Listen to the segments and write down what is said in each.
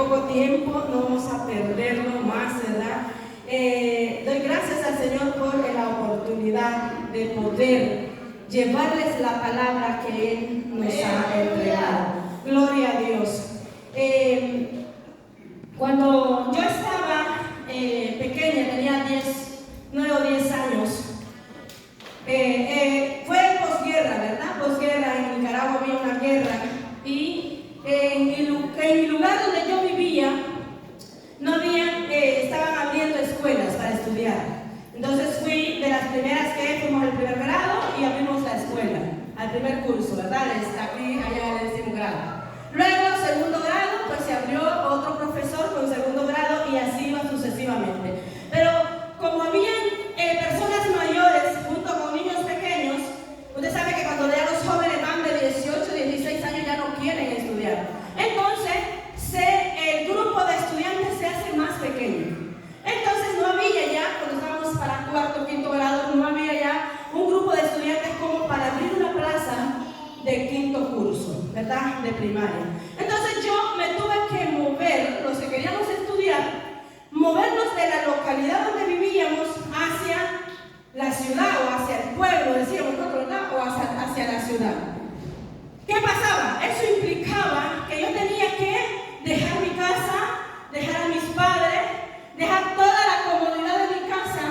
poco tiempo, no vamos a perderlo más, ¿verdad? Doy gracias al Señor por la oportunidad de poder llevarles la palabra que Él nos ha entregado. Gloria a Dios. Cuando yo estaba pequeña, tenía 9 o 10 años, fue posguerra, ¿verdad? Posguerra, en Nicaragua había una guerra y en mi lugar donde yo vivía no había, estaban abriendo escuelas para estudiar. Entonces fui de las primeras que fuimos al primer grado y abrimos la escuela, al primer curso, ¿verdad? Aquí, allá en el 10º grado. Luego, segundo grado, pues se abrió otro profesor con segundo grado y así iba sucesivamente. Pero como habían personas mayores junto con niños pequeños, usted sabe que cuando ya los jóvenes van de 18, 16 años ya no quieren estudiar. Entonces, el grupo de estudiantes se hace más pequeño. Entonces no había ya, cuando estábamos para cuarto, quinto grado, no había ya un grupo de estudiantes como para abrir una plaza de quinto curso, ¿verdad? De primaria. Entonces yo me tuve que mover, los que queríamos estudiar, movernos de la localidad donde vivíamos hacia la ciudad o hacia el pueblo, decíamos nosotros, ¿verdad? O hacia la ciudad. ¿Qué pasaba? Eso implicaba que yo tenía que dejar mi casa, dejar a mis padres, dejar toda la comodidad de mi casa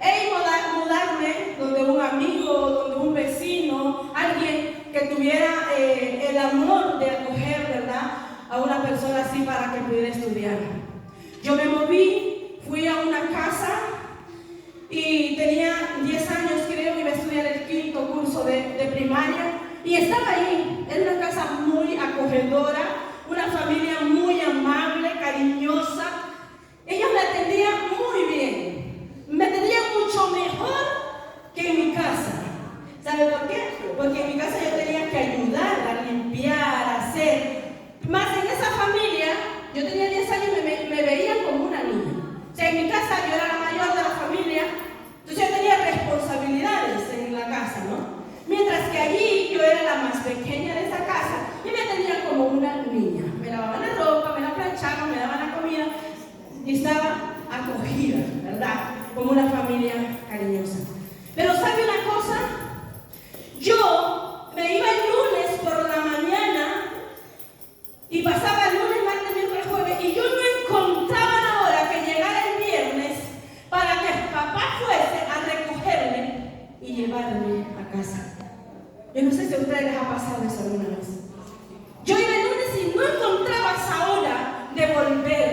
e mudarme donde un amigo, donde un vecino, alguien que tuviera el amor de acoger, ¿verdad?, a una persona así para que pudiera estudiar. Yo me moví, fui a una casa y tenía 10 años, creo, iba a estudiar el quinto curso de primaria y estaba ahí. Era una casa muy acogedora, una familia muy amable, cariñosa. Ellos me atendían muy bien, me atendían mucho mejor que en mi casa. ¿Sabe por qué? Porque en mi casa yo tenía que ayudar a limpiar, a hacer. Más en esa familia, yo tenía 10 años y me veían como una niña. O sea, en mi casa yo era la mayor de la familia, entonces yo tenía responsabilidades en la casa, ¿no? Mientras que allí yo era la más pequeña de esa casa y me atendían como una niña. Me lavaban la ropa, me la planchaban, me daban la comida y estaba acogida, ¿verdad? Como una familia cariñosa. Pero ¿sabe una cosa? Yo me iba el lunes por la mañana y pasaba el lunes, martes, miércoles, jueves y yo no encontraba la hora que llegara el viernes para que el papá fuese a recogerme y llevarme a casa. Yo no sé si a ustedes les ha pasado eso alguna vez. Yo iba el lunes y no encontraba esa hora de volver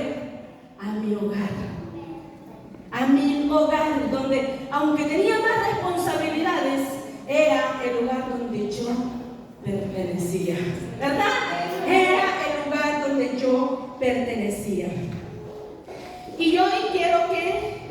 a mi hogar, donde, aunque tenía más responsabilidades, era el lugar donde yo pertenecía, ¿verdad? Era el lugar donde yo pertenecía. Y hoy quiero que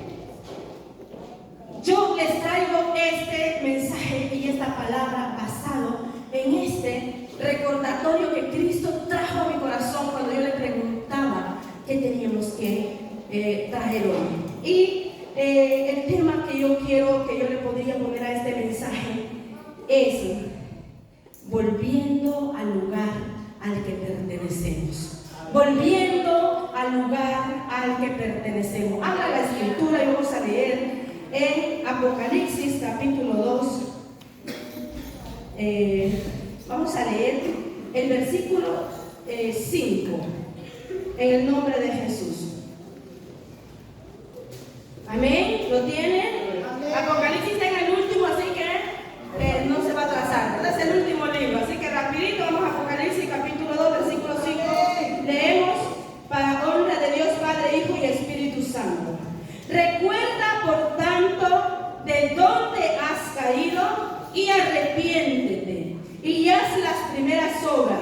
yo les traigo este mensaje y esta palabra basado en este recordatorio que Cristo trajo a mi corazón cuando yo le preguntaba qué teníamos que traer hoy. Y el tema que yo quiero, que yo le podría poner a este mensaje es volviendo al lugar al que pertenecemos. Volviendo al lugar al que pertenecemos. Habla la escritura y vamos a leer en Apocalipsis capítulo 2. Vamos a leer el versículo 5 en el nombre de Jesús. Amén. ¿Lo tienen? Apocalipsis está en el último, así que no se va a atrasar. Es el último libro, así que rapidito vamos a Apocalipsis capítulo 2, versículo 5. Leemos para honra de Dios Padre, Hijo y Espíritu Santo. Recuerda, por tanto, de dónde has caído y arrepiéntete y haz las primeras obras,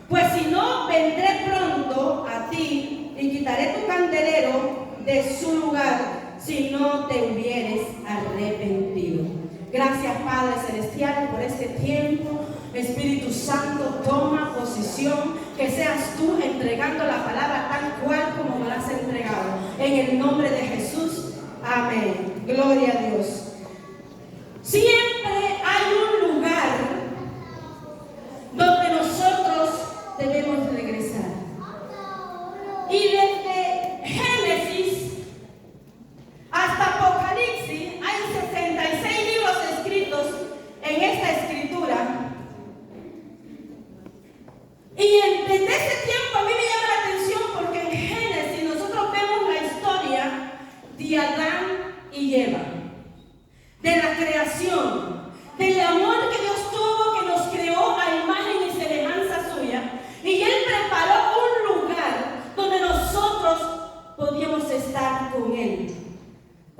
pues si no, vendré pronto a ti y quitaré tu candelero de su lugar si no te hubieres arrepentido. Gracias, Padre Celestial, por este tiempo. Espíritu Santo, toma posición, que seas tú entregando la palabra tal cual como me la has entregado. En el nombre de Jesús, amén. Gloria a Dios. Siempre hay un lugar donde nosotros debemos regresar.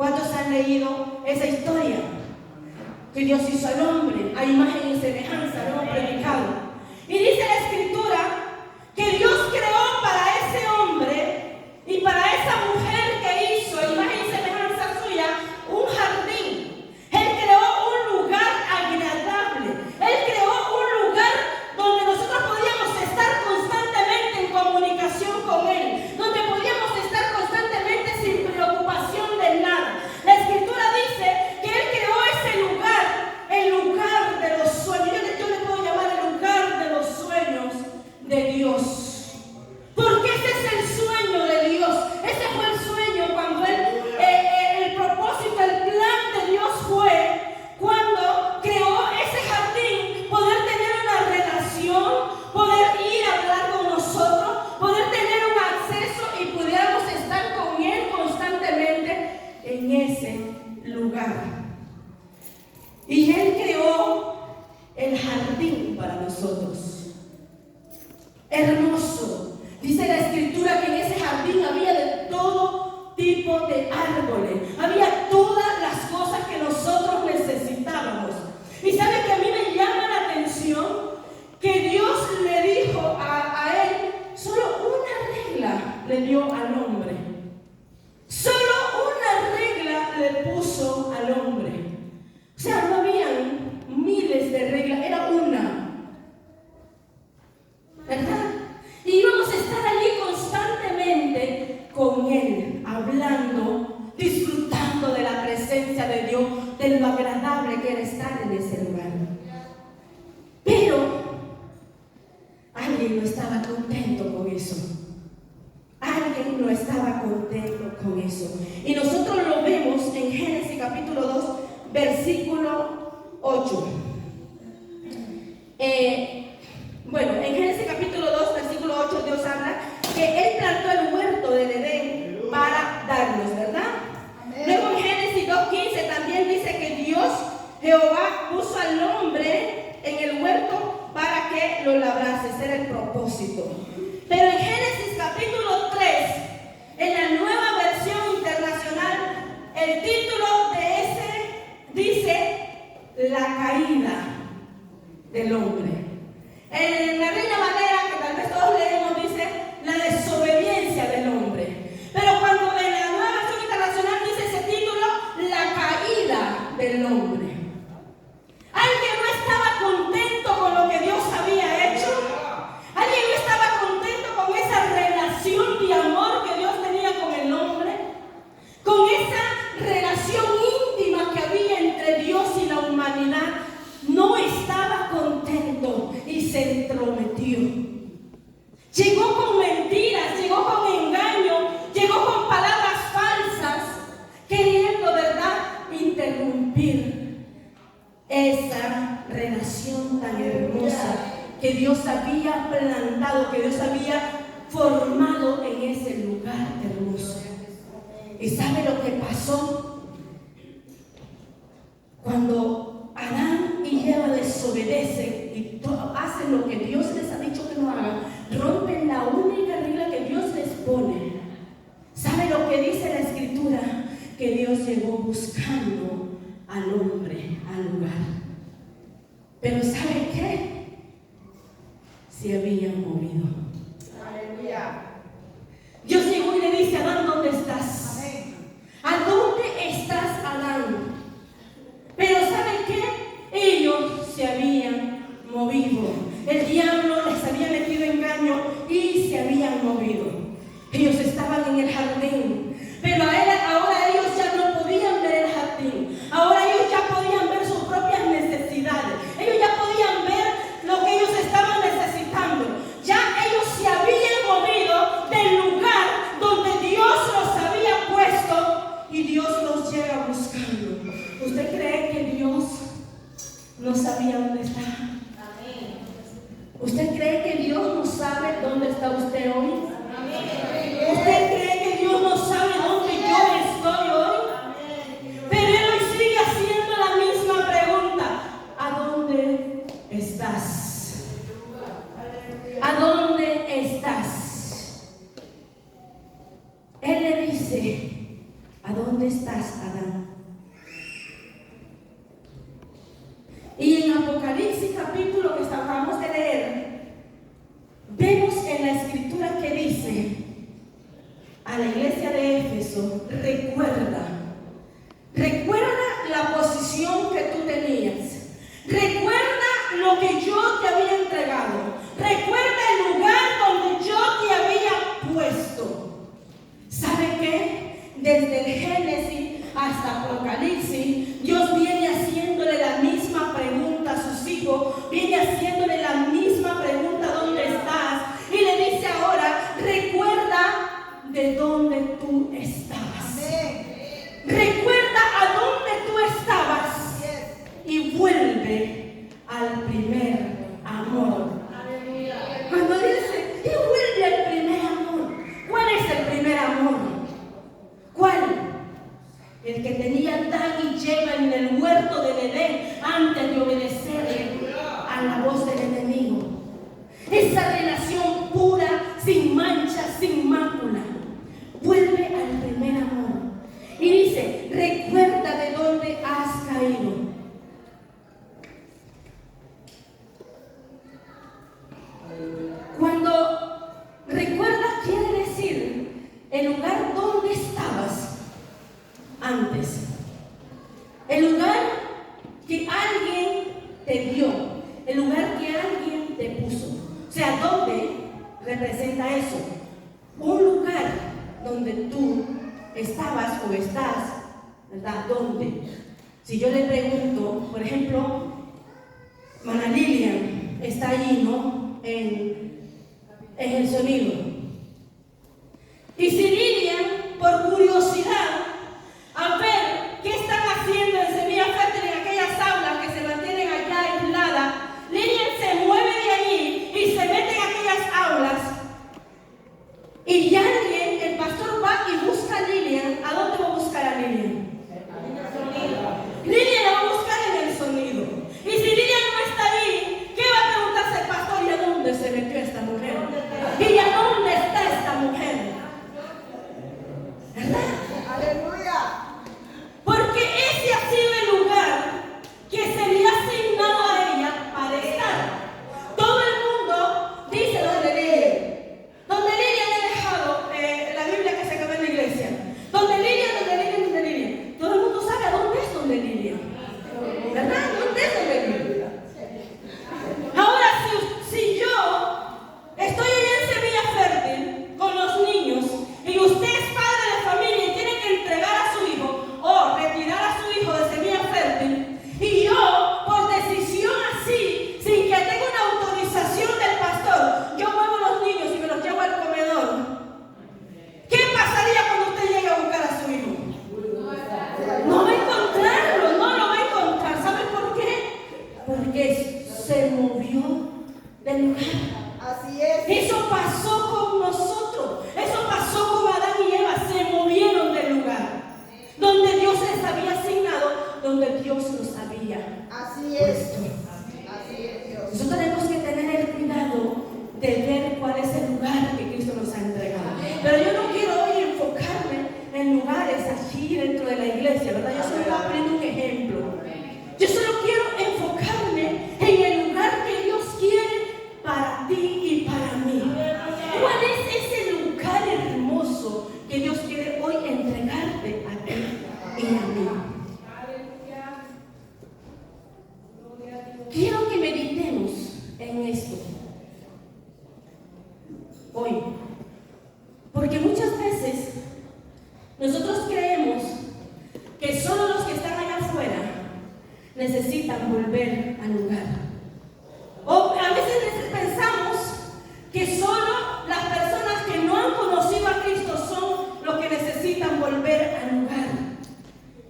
¿Cuántos han leído esa historia? Que Dios hizo al hombre a imagen y semejanza, lo hemos predicado. Y dice la Escritura que Dios creó para ese hombre y para esa mujer que hizo a imagen y semejanza suya un jardín. Él creó un lugar agradable. Él creó un lugar donde nosotros podíamos estar constantemente en comunicación con Él, donde podíamos estar constantemente sin preocupación de nada. La Escritura dice que Él creó ese lugar, el lugar de los sueños. Yo le puedo llamar el lugar de los sueños de Dios. Porque ese es el sueño de Dios. Ese fue el sueño cuando el propósito, el plan de Dios fue cuando creó ese jardín, poder tener una relación, poder ir a hablar con nosotros, poder tener un acceso y pudiéramos estar con Él constantemente en ese lugar. Y Él creó el jardín para nosotros. Hermoso. Dice la Escritura que en ese jardín había de todo tipo de árboles. Había todas las cosas que nosotros necesitábamos. Y sabe que a mí me llama la atención que Dios le dijo a él, solo una regla le dio al hombre. Solo una regla le puso al hombre. O sea, no habían miles de reglas, era una. ¿Verdad? Y íbamos a estar allí constantemente con Él, hablando, disfrutando de la presencia de Dios, de lo agradable que era estar en ese lugar. Pero alguien no estaba contento con eso. Alguien no estaba contento con eso. Y nosotros lo vemos en Génesis capítulo 2, versículo 8. Bueno, en Génesis capítulo 2, versículo 8, Dios habla que Él plantó el huerto del Edén para darnos, ¿verdad? Amén. Luego en Génesis 2:15 también dice que Dios, Jehová, puso al hombre en el huerto para que lo labrase. Ese era el propósito. Pero en Génesis capítulo 3, en la nueva versión internacional, el título de ese dice la caída del hombre. En la Reina Valera, que tal vez todos leemos, dice la desobediencia del hombre. Pero cuando en la nueva versión internacional dice ese título, la caída del hombre. Alguien no estaba contento con lo que Dios había hecho. Alguien no estaba contento con esa relación de amor que Dios tenía con el hombre. Con esa relación íntima que había entre Dios y la humanidad. No estaba contento y se entrometió. Llegó con mentiras, llegó con engaño, llegó con palabras falsas, queriendo, ¿verdad?, interrumpir esa relación tan hermosa que Dios había plantado, que Dios había formado en ese lugar hermoso. ¿Y sabe lo que pasó? Cuando Adán y Eva desobedecen y hacen lo que Dios les ha dicho que no hagan, rompen la única regla que Dios les pone. ¿Sabe lo que dice la Escritura? Que Dios llegó buscando al hombre al lugar. Pero ¿sabe qué? Se habían movido. Aleluya. Dios llegó y le dice: Adán, ¿dónde estás? Amén. ¿A dónde estás, Adán? Pero ¿saben qué? Ellos se habían movido. El diablo les había metido engaño y se habían movido. Ellos estaban en el jardín, pero ahora ellos ya no podían ver el jardín. Ahora ellos ya podían ver sus propias necesidades. Ellos ya podían ver lo que ellos estaban necesitando. Ya ellos se habían movido del lugar donde Dios los había puesto y Dios los llega buscando. ¿Usted cree que Dios no sabía dónde está? Amén. ¿Usted cree que Dios no sabe dónde está usted hoy? Amén. ¿Usted cree que Dios no sabe dónde yo estoy hoy? Amén. Pero Él hoy sigue haciendo la misma pregunta: ¿a dónde estás? ¿A dónde estás? Él le dice: ¿a dónde ¿dónde estás, Adán? Y en Apocalipsis capítulo que acabamos de leer, vemos en la escritura que dice a la iglesia de Éfeso: recuerda la posición que tú tenías, recuerda lo que yo te había entregado, recuerda el lugar donde yo te había puesto. ¿Sabe qué? Desde el Génesis hasta Apocalipsis, Dios viene haciéndole la misma pregunta a sus hijos, viene haciéndole la misma pregunta: ¿dónde estás? Y le dice ahora: recuerda de dónde tú estabas. Recuerda a dónde tú estabas y vuelve al primer amor. Cuando dice, y vuelve al primer amor, ¿cuál es el primer amor? ¿Cuál? El que tenía Adán y Eva en el huerto del Edén antes de obedecerle a la voz del enemigo. Esa relación pura, sin mancha, sin mácula. Vuelve al primer amor. Y dice: recuerda de dónde has caído. Cuando recuerda, quiere decir el lugar donde estabas antes, el lugar que alguien te dio, el lugar que alguien te puso. O sea, ¿dónde representa eso? Un lugar donde tú estabas o estás, ¿verdad? ¿Dónde? Si yo le pregunto, por ejemplo, Mana Lilian está allí, ¿no? En el sonido. Y si Lilian, por curiosidad, a ver qué están haciendo en Semilla Fértil, en aquellas aulas que se mantienen allá aisladas, Lilian se mueve de allí y se mete en aquellas aulas. Y alguien, el pastor va y busca a Lilian. ¿A dónde va a buscar a Lilian? Lilian la va a buscar en el sonido. Y si Lilian no está ahí, ¿qué va a preguntarse el pastor? ¿Y a dónde se metió esta mujer? ¿Y a dónde está esta mujer? ¿Verdad? Aleluya. Porque ese ha sido el lugar que se le ha asignado a ella para estar. Todo el mundo dice donde Lilian. Donde Lilian he dejado la Biblia que se quedó en la iglesia. Donde Lilian. Todo el mundo sabe a dónde es donde Lilian. ¿Verdad? ¿Dónde es donde Lilian? Ahora, si yo estoy allá en Semilla Fértil con los niños y usted es padre de familia y tiene que entregar a su hijo o retirar a su hijo de Semilla Fértil, y yo, por decisión así, sin que tenga una autorización del pastor, yo muevo a los niños y me los llevo al comedor, ¿qué pasaría cuando usted llegue a buscar a su hijo? No va a encontrarlo, no lo va a encontrar. ¿Sabe por qué? Porque se movió del lugar. Así es. Eso pasó con nosotros. Eso pasó con Adán y Eva. Se movieron del lugar donde Dios les había asignado, donde Dios los había Así puesto. es. Así es, Dios. Nosotros tenemos que tener el cuidado de ver cuál es el lugar que Cristo nos ha entregado. Pero yo no quiero hoy enfocarme en lugares aquí dentro de la iglesia, ¿verdad? Yo solo estoy poniendo un ejemplo. Yo solo quiero enfocarme en el lugar que Dios quiere para ti y para mí. ¿Cuál es ese lugar hermoso que Dios quiere hoy entregarte a ti y a mí? Quiero que meditemos en esto hoy, porque muchas veces nosotros creemos que solo los que están allá afuera necesitan volver al lugar. O a veces pensamos que solo las personas que no han conocido a Cristo son los que necesitan volver al lugar.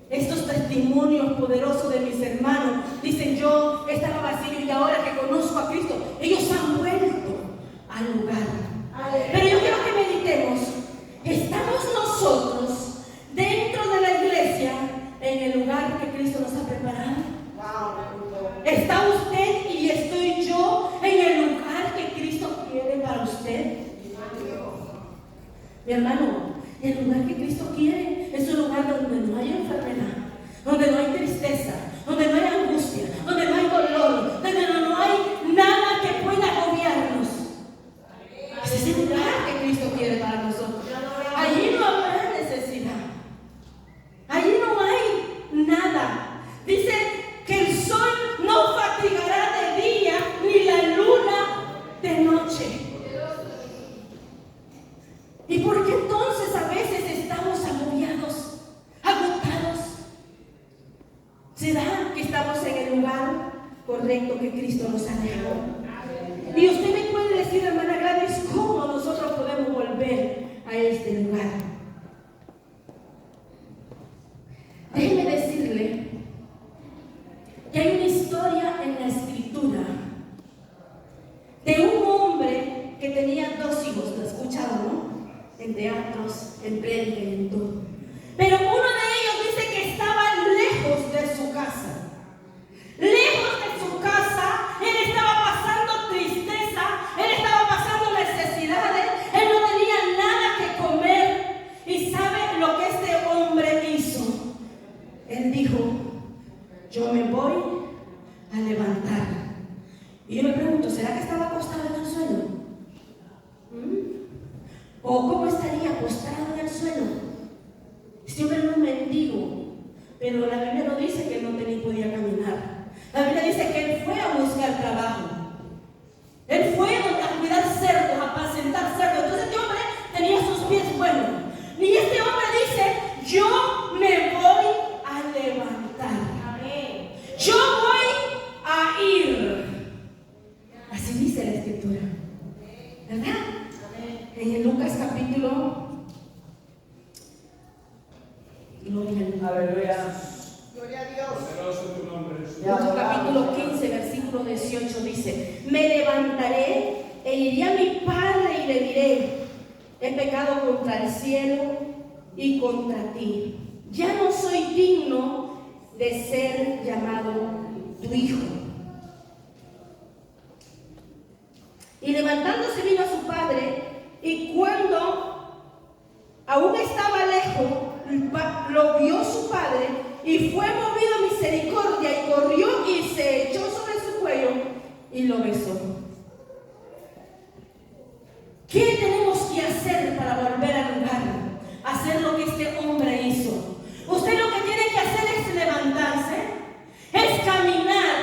Estos testimonios poderosos de mis hermanos dicen: yo estaba vacío y ahora que conozco a Cristo, ellos han vuelto al lugar. Pero yo quiero que meditemos: ¿estamos nosotros dentro de la iglesia en el lugar que Cristo nos ha preparado? ¿Está usted y estoy yo en el lugar que Cristo quiere para usted? Mi hermano, el lugar que Cristo quiere es un lugar donde no hay enfermedad, donde no hay tristeza, donde no hay angustia, donde no hay dolor, donde no hay nada que pueda agobiarnos. Ese es el lugar que Cristo quiere para nosotros. Allí no habrá necesidad. Allí no hay nada. Dice que el sol no fatigará de día ni la luna de noche. ¿Y por qué entonces a veces estamos agobiados, agotados? ¿Será que estamos en el lugar correcto que Cristo nos ha dejado? Y usted me puede decir, hermana Gladys, ¿cómo nosotros podemos volver a este lugar? Déjeme decirle que hay una historia en la Escritura de un hombre que tenía 2 hijos. ¿Lo escucharon, no? En teatros, en prédica y en todo. Pero uno de ellos dice que estaba lejos de su casa. Lejos de su casa, él estaba pasando tristeza, él estaba pasando necesidades, él no tenía nada que comer. ¿Y sabe lo que este hombre hizo? Él dijo, yo me voy a levantar. Y yo me pregunto, ¿será que estaba acostado en el suelo? ¿O cómo estaría acostado en el suelo? Este hombre era un mendigo, pero la Biblia no dice que él no podía caminar. La Biblia dice que él fue a buscar trabajo. Él fue a cuidar cerdos, a apacentar cerdos. Entonces este hombre tenía sus pies buenos. Y este hombre dice, yo me voy a levantar. Amén. Yo voy a ir. Así dice la Escritura. ¿Verdad? En el Lucas capítulo, Aleluya. Gloria a Dios. Poderoso tu nombre, Jesús. Lucas capítulo 15, versículo 18 dice, me levantaré e iré a mi padre y le diré, he pecado contra el cielo y contra ti. Ya no soy digno de ser llamado tu hijo. Y levantándose vino a su padre, y cuando aún estaba lejos, lo vio su padre, y fue movido a misericordia, y corrió y se echó sobre su cuello, y lo besó. ¿Qué tenemos que hacer para volver al lugar? Hacer lo que este hombre hizo. Usted lo que tiene que hacer es levantarse, es caminar,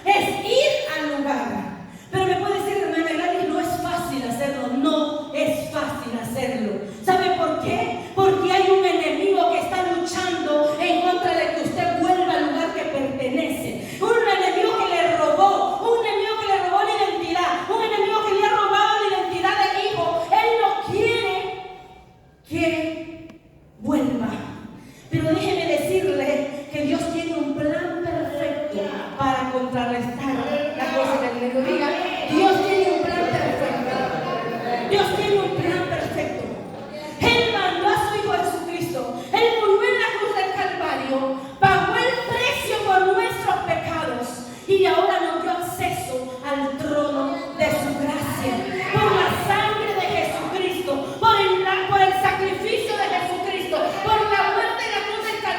es ir al lugar. Pero me puede decir, hermana Gladys, no es fácil hacerlo. No es fácil hacerlo. ¿Sabe por qué? Porque hay un enemigo que está luchando en contra de que usted vuelva al lugar que pertenece. Un enemigo que le robó, un enemigo que le robó la identidad, un enemigo que le ha robado la identidad del hijo. Él no quiere que vuelva. Pero déjeme decirle que Dios tiene un plan perfecto para contrarrestar la cosa que el enemigo diga. Dios tiene un plan perfecto. Dios tiene un plan perfecto. Él mandó a su Hijo Jesucristo. Él murió en la cruz del Calvario, pagó el precio por nuestros pecados y ahora nos dio acceso al trono de su gracia. Por la sangre de Jesucristo, por el sacrificio de Jesucristo, por la muerte en la cruz del Calvario.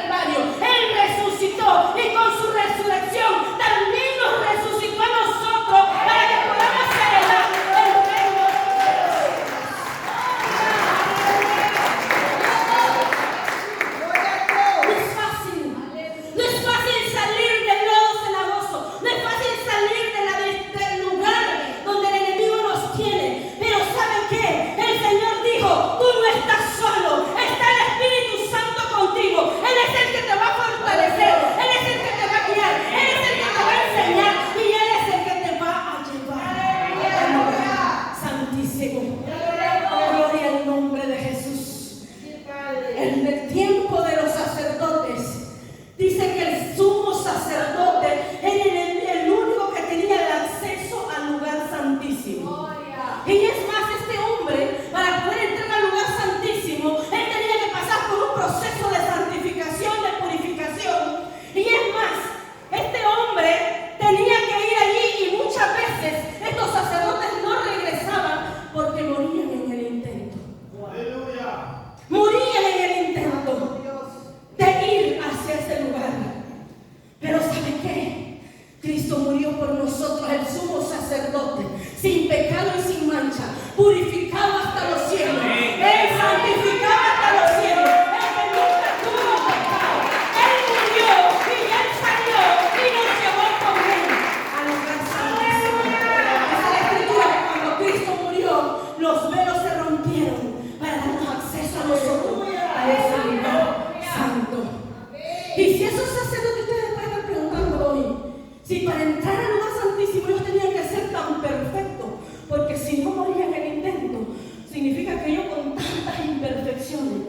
Si para entrar al lugar santísimo ellos tenían que ser tan perfectos, porque si no morían en el intento, significa que yo con tantas imperfecciones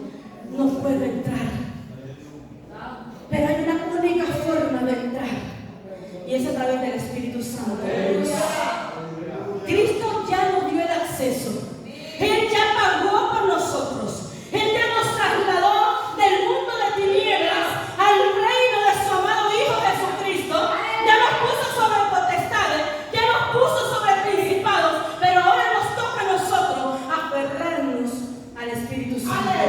no puedo entrar. Pero hay una única forma de entrar, y es a través del Espíritu Santo de Dios. Cristo ya nos dio el acceso. Él ya pagó por nosotros. Él ya nos trasladó del mundo de tinieblas al reino de su amado Hijo Jesucristo. Ya nos puso sobre potestades, ya nos puso sobre principados, pero ahora nos toca a nosotros aferrarnos al Espíritu Santo.